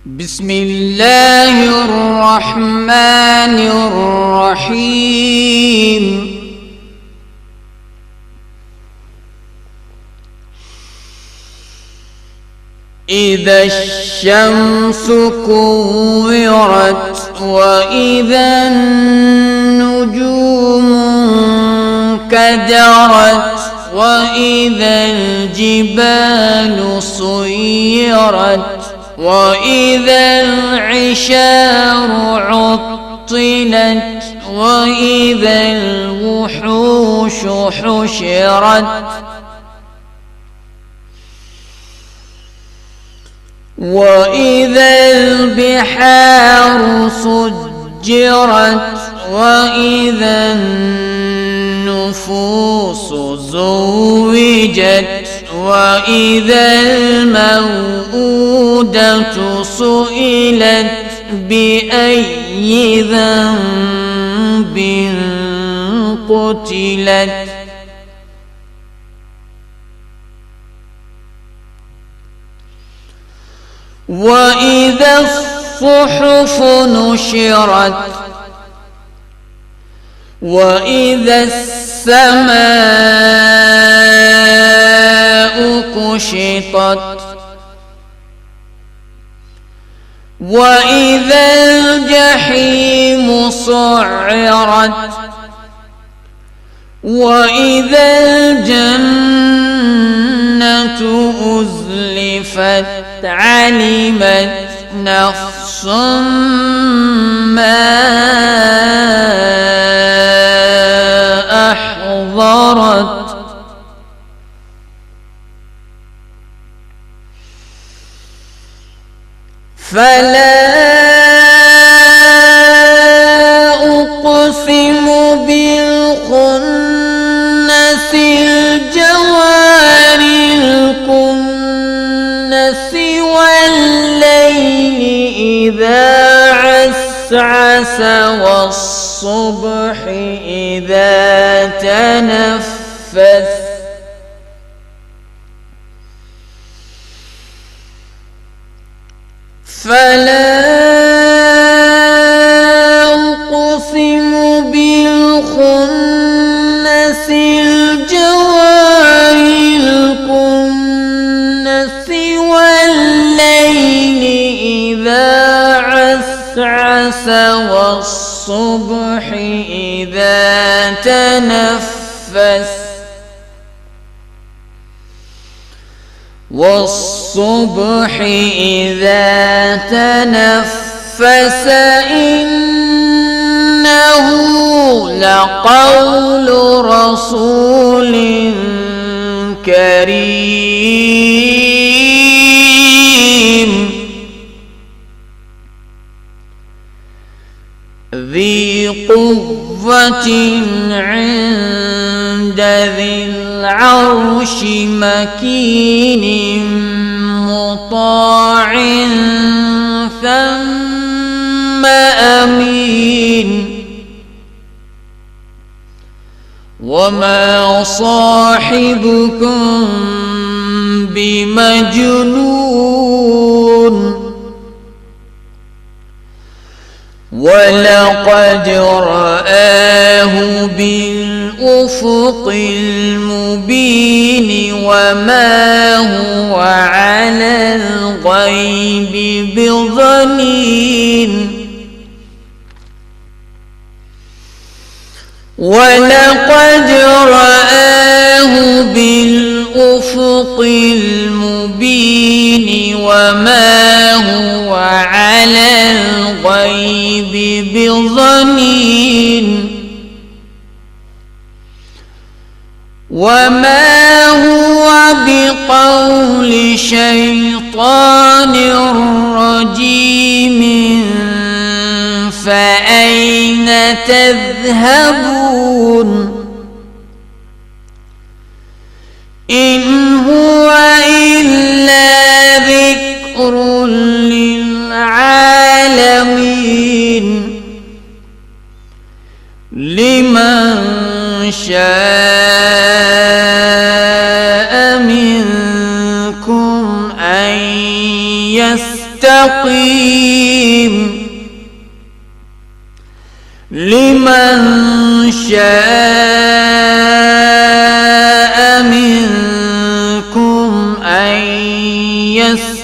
بسم الله الرحمن الرحيم. إذا الشمس كورت وإذا النجوم انكدرت وإذا الجبال سيرت وإذا العشار عطلت وإذا الوحوش حشرت وإذا البحار سجرت وإذا النفوس زوجت وإذا الموءودة سئلت بأي ذنب قتلت وإذا الصحف نشرت وإذا السماء كشطت وإذا الجحيم سعرت وإذا الجنة أزلفت علمت نفس ما أحضرت فلا أقسم بالخنس الجوار الكنس والليل إذا عسعس والصبح إذا تنفس فلا أقسم بالخنس الجوار الكنس والليل إذا عسعس والصبح إذا تنفس والصبح إذا تنفس إنه لقول رسول كريم ذي قوة عند ذي العرش مكين مطاع ثم أمين وما صاحبكم بمجنون ولقد رآه بالأفق المبين وما هو على الغيب بضنين ولقد رآه بالأفق المبين وما هو على الغيب بضنين وما هو بقول شيطان رجيم فأين تذهبون إن هو إلا ذكر للعالمين لمن شاء منكم أن يستقيم لمن شاء منكم أن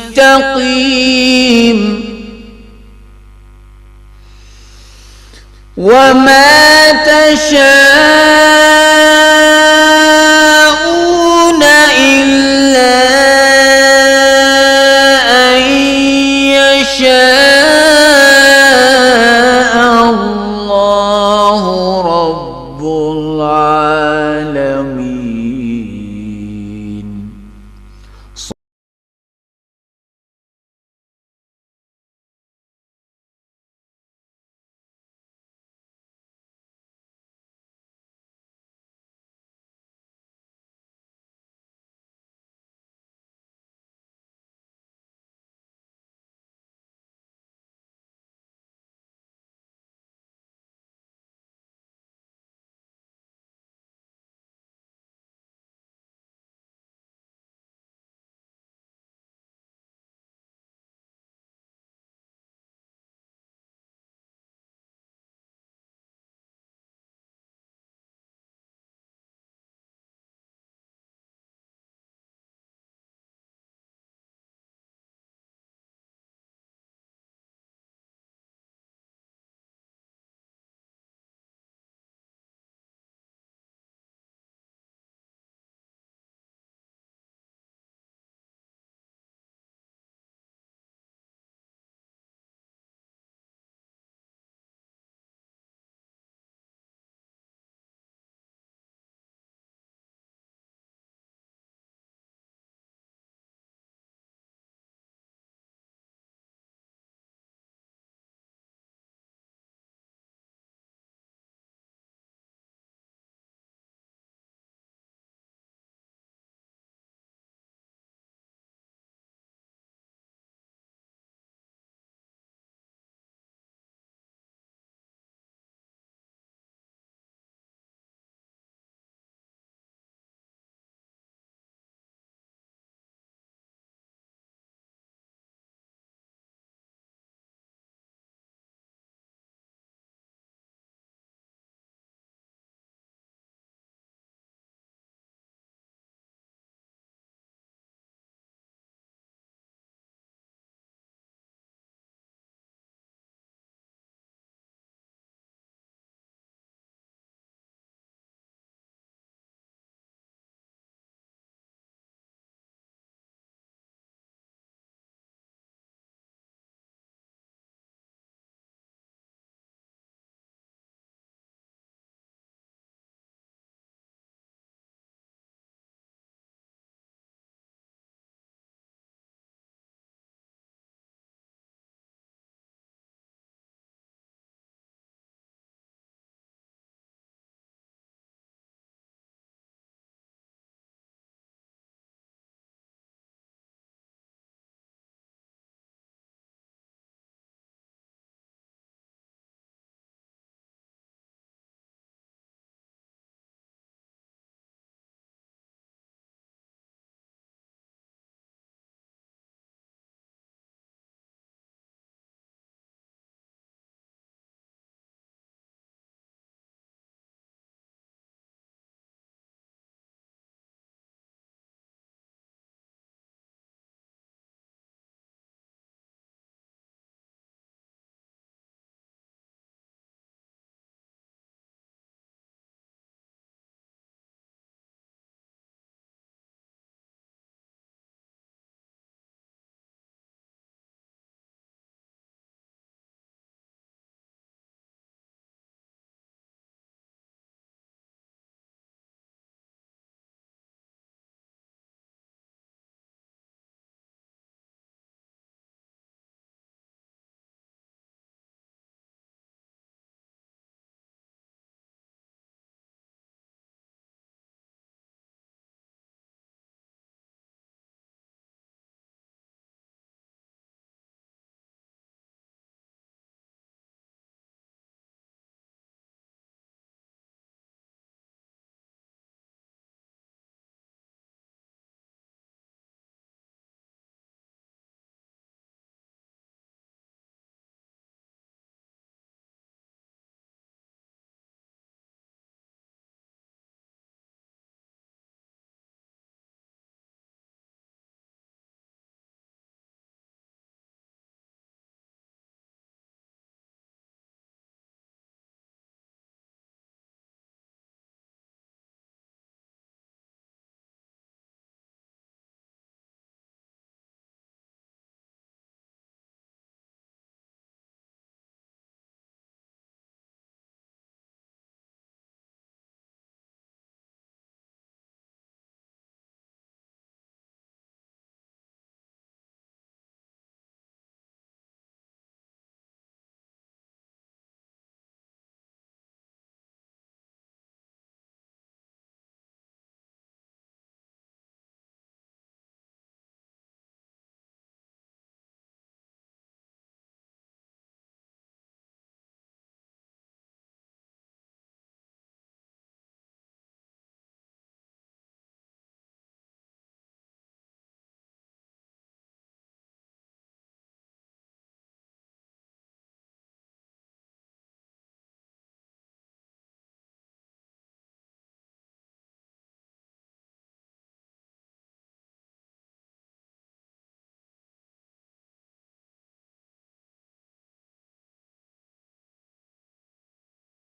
يستقيم وما تشاءون